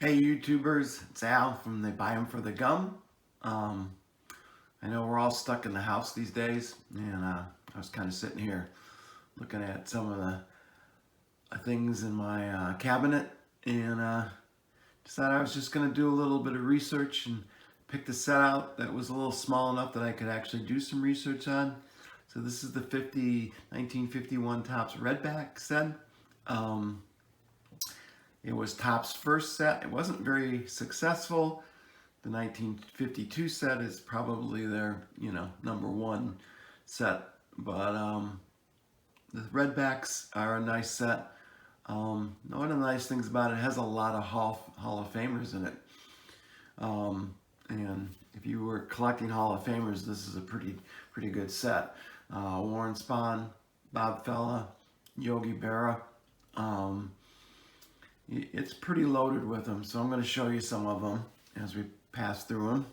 Hey YouTubers, it's Al from They Buy 'em for the Gum. I know we're all stuck in the house these days, and I was kind of sitting here looking at some of the things in my cabinet, and decided I was just going to do a little bit of research and picked a set out that was a little small enough that I could actually do some research on. So this is the 1951 Topps Redback set. It was Topps' first set. It wasn't very successful. The 1952 set is probably their, number one set. But the Redbacks are a nice set. One of the nice things about it has a lot of Hall of Famers in it. And if you were collecting Hall of Famers, this is a pretty good set. Warren Spahn, Bob Fella, Yogi Berra. It's pretty loaded with them, so I'm going to show you some of them as we pass through them.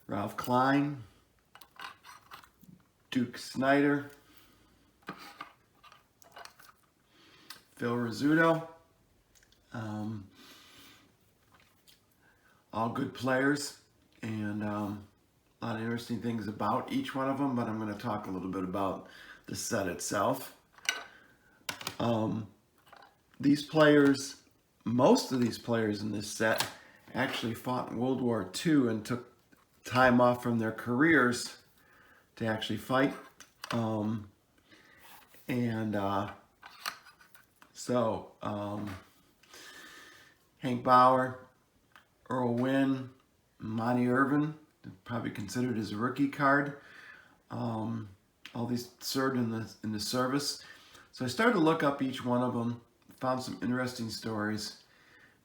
Ralph Klein, Duke Snider, Phil Rizzuto, all good players, and a lot of interesting things about each one of them, but I'm going to talk a little bit about the set itself. These players, most of these players in this set actually fought in World War II and took time off from their careers to actually fight. Hank Bauer, Earl Wynn, Monty Irvin, probably considered his rookie card. All these served in the service. So I started to look up each one of them, found some interesting stories.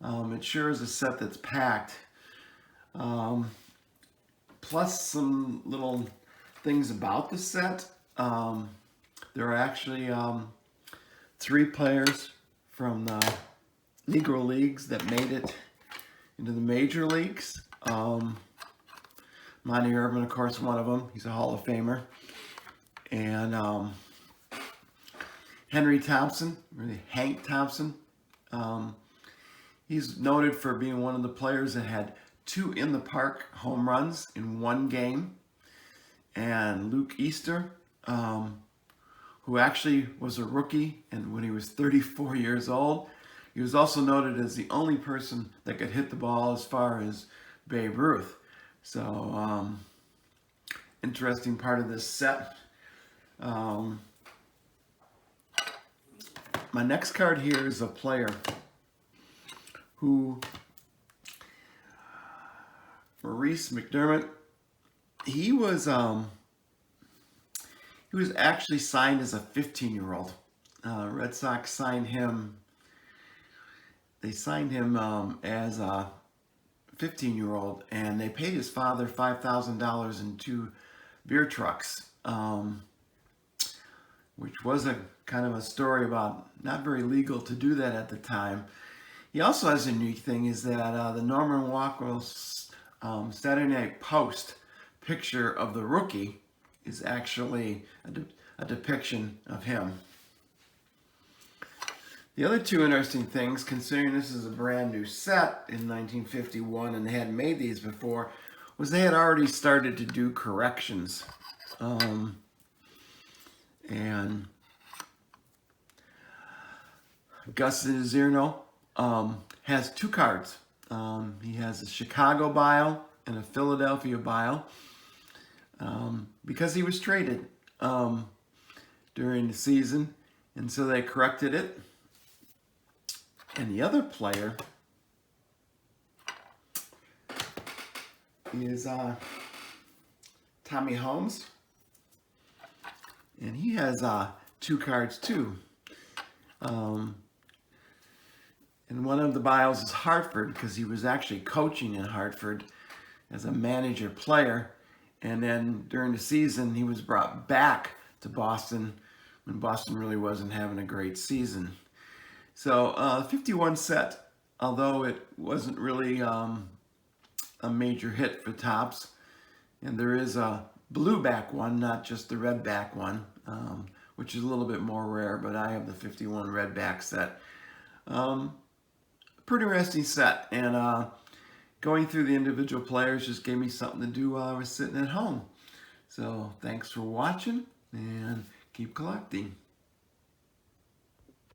It sure is a set that's packed. Plus some little things about the set. There are actually 3 players from the Negro Leagues that made it into the major leagues. Monty Irvin, of course, one of them. He's a Hall of Famer. And Henry Thompson, really Hank Thompson. He's noted for being one of the players that had 2 in-the-park home runs in one game. And Luke Easter, who actually was a rookie, and when he was 34 years old, he was also noted as the only person that could hit the ball as far as Babe Ruth. So, interesting part of this set. My next card here is a player who, Maurice McDermott, he was actually signed as a 15-year-old. Red Sox signed him. They signed him as a 15-year-old, and they paid his father $5,000 in 2 beer trucks, which was a kind of a story about not very legal to do that at the time. He also has a unique thing is that the Norman Rockwell's Saturday Night Post picture of the rookie is actually a depiction of him. The other 2 interesting things, considering this is a brand new set in 1951 and they hadn't made these before, was they had already started to do corrections. And Gus Zerno has 2 cards. He has a Chicago bio and a Philadelphia bio because he was traded during the season, and so they corrected it. And the other player is Tommy Holmes, and he has 2 cards too. And one of the bios is Hartford because he was actually coaching in Hartford as a manager player. And then during the season, he was brought back to Boston when Boston really wasn't having a great season. So 51 set, although it wasn't really a major hit for Topps, and there is a blue back one, not just the red back one, which is a little bit more rare, but I have the 51 red back set. Pretty interesting set, and going through the individual players just gave me something to do while I was sitting at home. So thanks for watching, and keep collecting.